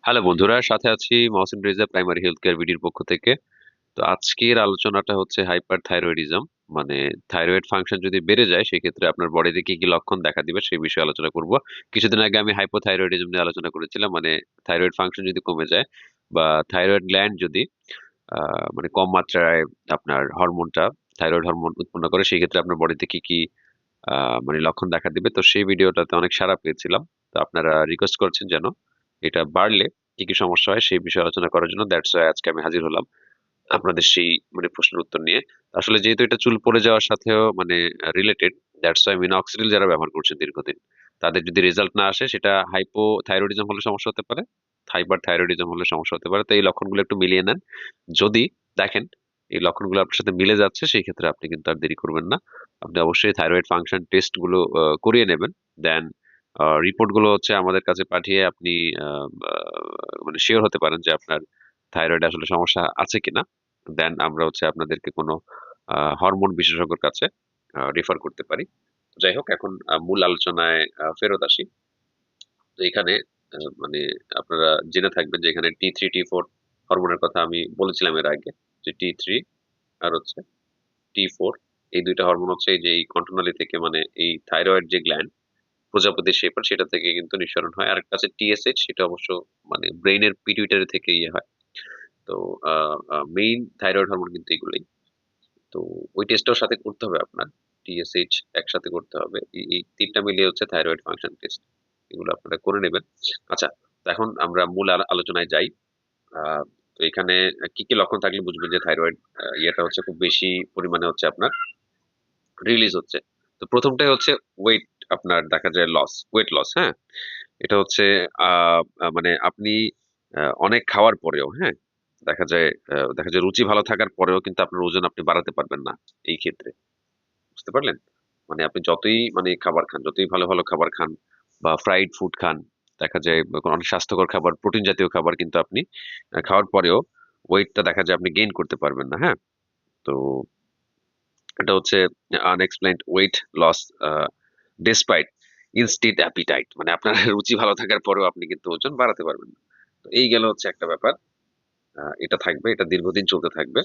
Hello বন্ধুরা, সাথে আছি Mohsin Reza primary health care বিডির পক্ষ থেকে। তো আজকের আলোচনাটা হচ্ছে হাইপার থাইরয়েডিজম। মানে থাইরয়েড ফাংশন যদি বেড়ে যায় সেক্ষেত্রে আপনার বডিতে কি কি লক্ষণ দেখা দিবে সেই বিষয়ে আলোচনা করব। কিছুদিন আগে আমি হাইপোথাইরয়েডিজম নিয়ে আলোচনা করেছিলাম, মানে থাইরয়েড ফাংশন যদি কমে যায় বা থাইরয়েড গ্ল্যান্ড যদি মানে কম মাত্রায় আপনার হরমোনটা থাইরয়েড হরমোন উৎপন্ন করে, সেই ক্ষেত্রে আপনার বডিতে কি কি মানে লক্ষণ দেখা দিবে। তো সেই ভিডিওটাতে অনেক সাড়া পেয়েছিলাম। তো আপনারা রিকোয়েস্ট করছেন যেন এটা বাড়লে কি কি সমস্যা হয় সেই বিষয়ে আলোচনা করার জন্য। দ্যাটস ওয়াই আজকে আমি হাজির হলাম আপনাদের সেই মানে প্রশ্নের উত্তর নিয়ে। আসলে যেহেতু এটা চুল পড়ে যাওয়ার সাথেও মানে রিলেটেড, দ্যাটস ওয়াই মিনঅক্সিডিল যারা ব্যবহার করছেন দীর্ঘদিন, তাদের যদি রেজাল্ট না আসে, সেটা হাইপোথাইরয়েডিজম হলে সমস্যা হতে পারে, হাইপার থাইরয়েডিজম হলে সমস্যা হতে পারে। তো এই লক্ষণগুলো একটু মিলিয়ে নেন। যদি দেখেন এই লক্ষণগুলো আপনার সাথে মিলে যাচ্ছে, সেই ক্ষেত্রে আপনি কিন্তু আর দেরি করবেন না। আপনি অবশ্যই থাইরয়েড ফাংশন টেস্ট গুলো করিয়ে নেবেন। দেন রিপোর্ট গুলো হচ্ছে আমাদের কাছে পাঠিয়ে আপনি মানে শিওর হতে পারেন যে আপনার থাইরয়েড আসলে সমস্যা আছে কিনা। দেন আমরা হচ্ছে আপনাদেরকে কোনো হরমোন বিশেষজ্ঞের কাছে রেফার করতে পারি। যাই হোক, এখন মূল আলোচনায় ফেরত আসি। তো এখানে মানে আপনারা জেনে থাকবেন যে এখানে T3 T4 হরমোনের কথা আমি বলেছিলাম এর আগে, যে T3 আর হচ্ছে T4, এই দুইটা হরমোন হচ্ছে এই যে এই কন্ট্রোনালী থেকে, মানে এই থাইরয়েড যে গ্ল্যান্ড প্রজাপতির শেপার, সেটা থেকে কিন্তু নিঃসরণ হয়। আরেকটা আছে TSH, সেটা অবশ্য মানে ব্রেইনের পিটুইটারি থেকে ইয়ে হয়। তো মেইন থাইরয়েড হরমোন কিন্তু এগুলোই। তো ওই টেস্টটাও সাথে করতে হবে আপনার। TSH একসাথে করতে হবে। এই তিনটা মিলিয়ে হচ্ছে থাইরয়েড ফাংশন টেস্ট। এগুলো আপনারা করে নেবেন। আচ্ছা, তো এখন আমরা মূল আলোচনায় যাই। আহ, তো এখানে কি কি লক্ষণ থাকলে বুঝবেন যে থাইরয়েড ইয়েটা হচ্ছে খুব বেশি পরিমাণে হচ্ছে আপনার রিলিজ হচ্ছে। তো প্রথমটাই হচ্ছে ওয়েট, আপনার দেখা যায় ওয়েট লস। হ্যাঁ, এটা হচ্ছে মানে আপনি অনেক খাওয়ার পরেও, হ্যাঁ, দেখা যায় রুচি ভালো থাকার পরেও কিন্তু আপনার ওজন আপনি বাড়াতে পারবেন না এই ক্ষেত্রে। বুঝতে পারলেন? মানে আপনি যতই মানে খাবার খান, যতই ভালো ভালো খাবার খান বা ফ্রাইড ফুড খান, দেখা যায় বা কোনো অনেক স্বাস্থ্যকর খাবার, প্রোটিন জাতীয় খাবার, কিন্তু আপনি খাওয়ার পরেও ওয়েটটা দেখা যায় আপনি গেইন করতে পারবেন না। হ্যাঁ, তো এটা হচ্ছে unexplained weight loss despite instead appetite, মানে আপনার রুচি ভালো থাকার পরেও আপনি কিন্তু ওজন বাড়াতে পারবেন না। তো এই গেল হচ্ছে একটা ব্যাপার। এটা থাকবে, এটা দীর্ঘদিন চলতে থাকবে।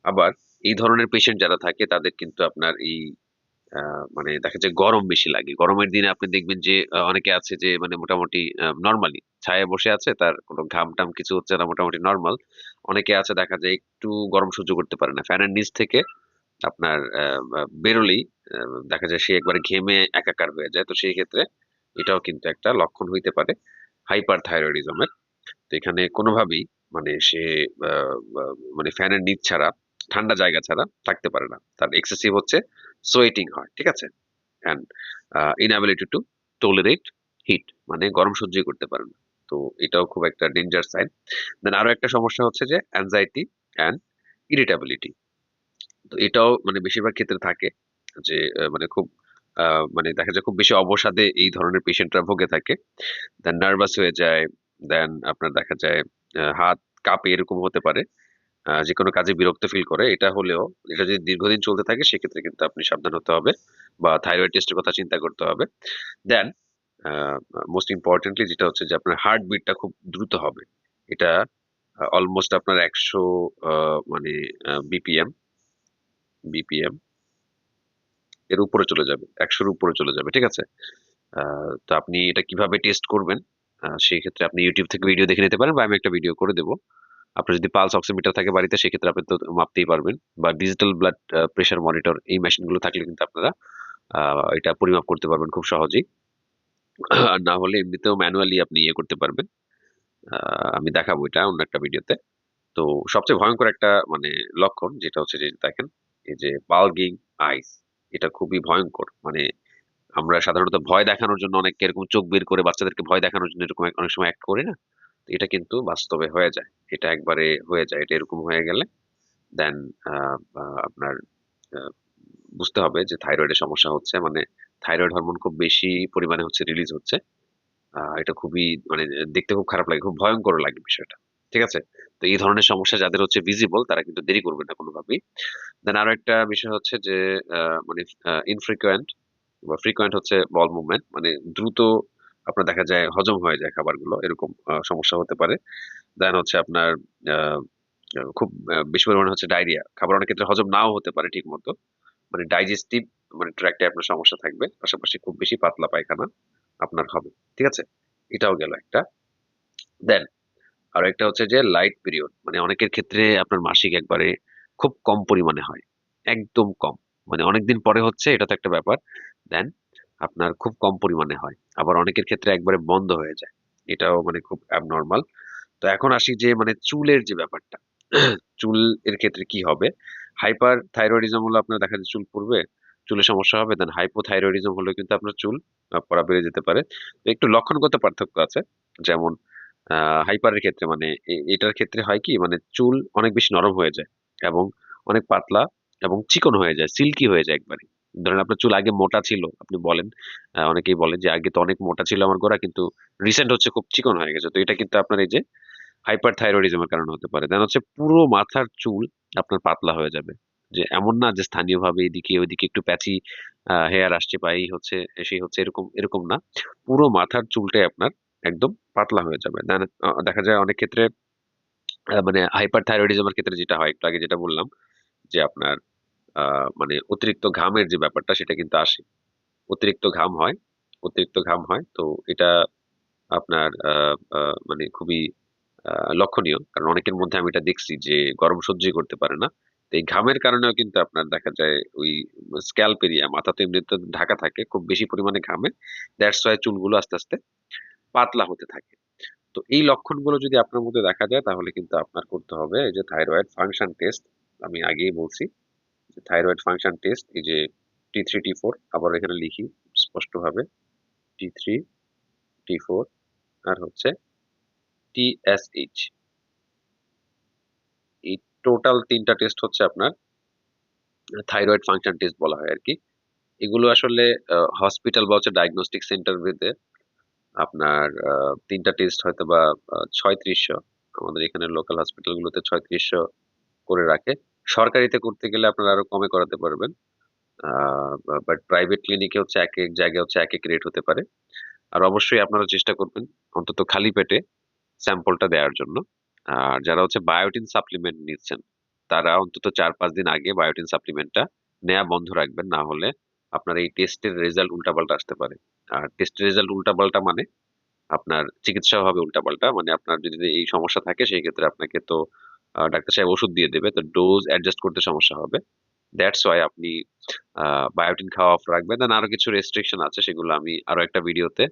আবার এই ধরনের পেশেন্ট যারা থাকে তাদের কিন্তু আপনার এই মানে দেখা যায় গরম বেশি লাগে। গরমের দিনে আপনি দেখবেন যে অনেকে আছে যে মানে মোটামুটি নরমালি ছায়ায় বসে আছে, তার কোনো ঘাম টাম কিছু হচ্ছে না, মোটামুটি নরমাল। অনেকে আছে দেখা যায় একটু গরম সহ্য করতে পারে না, ফ্যানের নিচ থেকে আপনার বেরোলেই দেখা যায় সে একবারে ঘেমে একাকার হয়ে যায়। তো সেই ক্ষেত্রে এটাও কিন্তু একটা লক্ষণ হইতে পারে হাইপার থাইরয়েডিজমের। তো এখানে কোনোভাবেই মানে সে মানে ফ্যানের নিচ ছাড়া, ঠান্ডা জায়গা ছাড়া থাকতে পারে না। তার এক্সেসিভ হচ্ছে সোয়েটিং হয়, ঠিক আছে? And inability to tolerate heat, মানে গরম সহ্যই করতে পারে না। তো এটাও খুব একটা ডেঞ্জার সাইন। দেন আরো একটা সমস্যা হচ্ছে যে অ্যাংজাইটি অ্যান্ড ইরিটেবিলিটি। তো এটাও মানে বেশিরভাগ ক্ষেত্রে থাকে যে মানে খুব মানে দেখা যায় খুব বেশি অবসাদে এই ধরনের পেশেন্টরা ভুগে থাকে। দেন নার্ভাস হয়ে যায়। দেন আপনার দেখা যায় হাত কাঁপে, এরকম হতে পারে। যে কোনো কাজে বিরক্ত ফিল করে। এটা হলেও, এটা যদি দীর্ঘদিন চলতে থাকে সেক্ষেত্রে কিন্তু আপনি সাবধান হতে হবে বা থাইরয়েড টেস্টের কথা চিন্তা করতে হবে। দেন মোস্ট ইম্পর্টেন্টলি যেটা হচ্ছে যে আপনার হার্ট বিটটা খুব দ্রুত হবে। এটা অলমোস্ট আপনার 100 মানে বিপিএম বিপিএম এর উপরে চলে যাবে, 100-র উপরে চলে যাবে, ঠিক আছে? তো আপনি এটা কিভাবে টেস্ট করবেন, সেই ক্ষেত্রে আপনি ইউটিউব থেকে ভিডিও দেখে নিতে পারেন বা আমি একটা ভিডিও করে দেবো। আপনার যদি পালস অক্সিমিটার থাকে বাড়িতে, সেক্ষেত্রে আপনি তো মাপতেই পারবেন। বা ডিজিটাল ব্লাড প্রেশার মনিটর, এই মেশিন গুলো থাকলে কিন্তু আপনারা এটা পরিমাপ করতে পারবেন খুব সহজেই। আর না হলে এমনিতেও ম্যানুয়ালি আপনি ইয়ে করতে পারবেন। আমি দেখাবো এটা অন্য একটা ভিডিওতে। তো সবচেয়ে ভয়ঙ্কর একটা মানে লক্ষণ যেটা হচ্ছে যে দেখেন, এই যে বাল্গিং আইস, এটা খুবই ভয়ঙ্কর। মানে আমরা সাধারণত ভয় দেখানোর জন্য অনেক এরকম চোখ বের করে বাচ্চাদেরকে ভয় দেখানোর জন্য এরকম অনেক সময় অ্যাক্ট করি না? তো এটা কিন্তু বাস্তবে হয়ে যায়। এটা একবারে হয়ে যায়। এটা এরকম হয়ে গেলে দেন আপনার আহ, বুঝতে হবে যে থাইরয়েডের সমস্যা হচ্ছে। মানে থাইরয়েড হরমোন খুব বেশি পরিমাণে হচ্ছে রিলিজ হচ্ছে। এটা খুবই মানে দেখতে খুব খারাপ লাগে, খুব ভয়ঙ্কর লাগে বিষয়টা। ঠিক আছে? তো এই ধরনের সমস্যা যাদের হচ্ছে ভিজিবল, তারা কিন্তু দেরি করবে না কোনোভাবেই। দেন আরো একটা বিষয় হচ্ছে যে মানে ইনফ্রিকুয়েন্ট বা ফ্রিকোয়েন্ট হচ্ছে বল মুভমেন্ট, মানে দ্রুত আপনার দেখা যায় হজম হয়ে যায় খাবারগুলো, এরকম সমস্যা হতে পারে। দেন হচ্ছে আপনার আহ, খুব বেশি পরিমাণে হচ্ছে ডায়রিয়া, খাবার অনেক ক্ষেত্রে হজম নাও হতে পারে ঠিক মতো, মানে ডাইজেস্টিভ মানে ট্র্যাক্টে আপনার সমস্যা থাকবে, পাশাপাশি খুব বেশি পাতলা পায়খানা আপনার হবে। ঠিক আছে, এটাও গেল একটা। দেন আর একটা হচ্ছে যে লাইট পিরিয়ড, মানে অনেকের ক্ষেত্রে আপনার মাসিক একবারে খুব কম পরিমাণে হয়, একদম কম, মানে অনেকদিন পরে হচ্ছে, এটা তো একটা ব্যাপার। দেন আপনার খুব কম পরিমাণে হয়, আবার অনেকের ক্ষেত্রে একবারে বন্ধ হয়ে যায়, এটাও মানে খুব অ্যাবনর্মাল। তো এখন আসি যে মানে চুলের যে ব্যাপারটা, চুল এর ক্ষেত্রে কি হবে? হাইপার থাইরয়েডিজম হলো আপনার দেখা যায় চুল পড়বে, চুলের সমস্যা হবে। দেন হাইপোথাইরয়েডিজম হলে কিন্তু আপনার চুল পড়া বেড়ে যেতে পারে। তো একটু লক্ষণগত পার্থক্য আছে। যেমন হাইপারের ক্ষেত্রে মানে এটার ক্ষেত্রে হয় কি, মানে চুল অনেক বেশি নরম হয়ে যায় এবং অনেক পাতলা এবং চিকন হয়ে যায়, সিল্কি হয়ে যায় একবারে। ধরেন আপনার চুল আগে মোটা ছিল, আপনি বলেন, অনেকেই বলেন যে আগে তো অনেক মোটা ছিল আমার গোড়া, কিন্তু রিসেন্ট হচ্ছে খুব চিকন হয়ে গেছে। তো এটা কিন্তু আপনার এই যে হাইপার থাইরয়েডিজমের কারণে হতে পারে। দেন হচ্ছে পুরো মাথার চুল আপনার পাতলা হয়ে যাবে, যে এমন না যে স্থানীয়ভাবে এদিকে ওইদিকে একটু প্যাচি হেয়ার আসছে বা এই হচ্ছে সেই হচ্ছে, এরকম এরকম না, পুরো মাথার চুলটাই আপনার একদম পাতলা হয়ে যাবে। দেন দেখা যায় অনেক ক্ষেত্রে মানে হাইপার থাইরয়েডিজমের ক্ষেত্রে যেটা হয়, একটু আগে যেটা বললাম, যে আপনার মানে অতিরিক্ত ঘামের যে ব্যাপারটা সেটা কিন্তু আসে, অতিরিক্ত ঘাম হয়, অতিরিক্ত ঘাম হয়। তো এটা আপনার মানে খুবই লক্ষণীয়, কারণ অনেকের মধ্যে আমি এটা দেখছি যে গরম সহ্যই করতে পারে না। তো এই ঘামের কারণেও কিন্তু আপনার দেখা যায় ওই স্ক্যাল্প এরিয়া, মাথা তো এমনিতে ঢাকা থাকে, খুব বেশি পরিমাণে ঘামে, দ্যাটস ওয়াই চুলগুলো আস্তে আস্তে পাতলা হতে থাকে। তো এই লক্ষণগুলো যদি আপনার মধ্যে দেখা যায়, তাহলে কিন্তু আপনার করতে হবে এই যে থাইরয়েড ফাংশন টেস্ট। আমি আগেই বলছি যে থাইরয়েড ফাংশন টেস্ট, এই যে T3 T4, আবার এখানে লিখি স্পষ্টভাবে, T3 T4 আর হচ্ছে TSH, এই টোটাল তিনটা টেস্ট হচ্ছে আপনার থাইরয়েড ফাংশন টেস্ট বলা হয় আর কি। এগুলো আসলে হসপিটাল বা হচ্ছে ডায়াগনস্টিক সেন্টার ভেদে আপনার তিনটা টেস্ট হয়তো বা 3600, আমাদের এখানে লোকাল হসপিটাল গুলোতে 3600 করে রাখে। সরকারিতে করতে গেলে আপনারা আরো কমে করাতে পারবেন, বাট প্রাইভেট ক্লিনিকে হচ্ছে এক এক জায়গায় হচ্ছে এক এক রেট হতে পারে। আর অবশ্যই আপনারা চেষ্টা করবেন অন্তত খালি পেটে স্যাম্পলটা দেওয়ার জন্য। আর যারা হচ্ছে বায়োটিন সাপ্লিমেন্ট নিচ্ছেন, তারা অন্তত 4-5 দিন আগে বায়োটিন সাপ্লিমেন্টটা নেওয়া বন্ধ রাখবেন, না হলে আপনার এই টেস্টের রেজাল্ট উল্টাপাল্টা আসতে পারে। আর টেস্টের রেজাল্ট উল্টাপাল্টা মানে আপনার চিকিৎসাও হবে উল্টাপাল্টা, মানে আপনার যদি এই সমস্যা থাকে সেই ক্ষেত্রে আপনাকে তো ডাক্তার সাহেব ওষুধ দিয়ে দেবে, তো ডোজ অ্যাডজাস্ট করতে সমস্যা হবে। দ্যাটস ওয়াই আপনি বায়োটিন খাওয়া অফ রাখবেন। দেন আরো কিছু রেস্ট্রিকশন আছে, সেগুলো আমি আরো একটা ভিডিওতে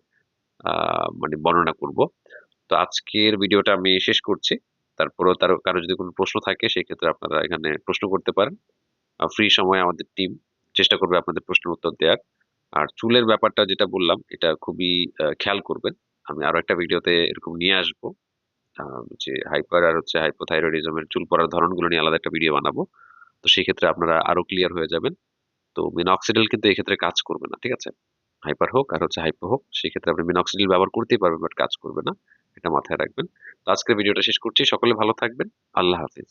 মানে বর্ণনা করব। তো আজকের ভিডিওটা আমি শেষ করছি। তারপরেও তার কারো যদি কোনো প্রশ্ন থাকে সেই ক্ষেত্রে আপনারা এখানে প্রশ্ন করতে পারেন। ফ্রি সময়ে আমাদের টিম চেষ্টা করবে আপনাদের প্রশ্নের উত্তর দেওয়ার। আর চুলের ব্যাপারটা যেটা বললাম, এটা খুবই খেয়াল করবেন। আমি আরো একটা ভিডিওতে এরকম নিয়ে আসবো, যে হাইপার আর হচ্ছে হাইপোথাইরয়েডিজমের চুল পড়ার ধরনগুলো নিয়ে আলাদা একটা ভিডিও বানাবো। তো সেই ক্ষেত্রে আপনারা আরো ক্লিয়ার হয়ে যাবেন। তো মিনক্সিডিল কিন্তু এক্ষেত্রে কাজ করবে না, ঠিক আছে? হাইপার হোক আর হচ্ছে হাইপো হোক, সেক্ষেত্রে আপনি মিনক্সিডিল ব্যবহার করতেই পারবেন, বাট কাজ করবে না, এটা মাথায় রাখবেন। তো আজকের ভিডিওটা শেষ করছি, সকলে ভালো থাকবেন। আল্লাহ হাফিজ।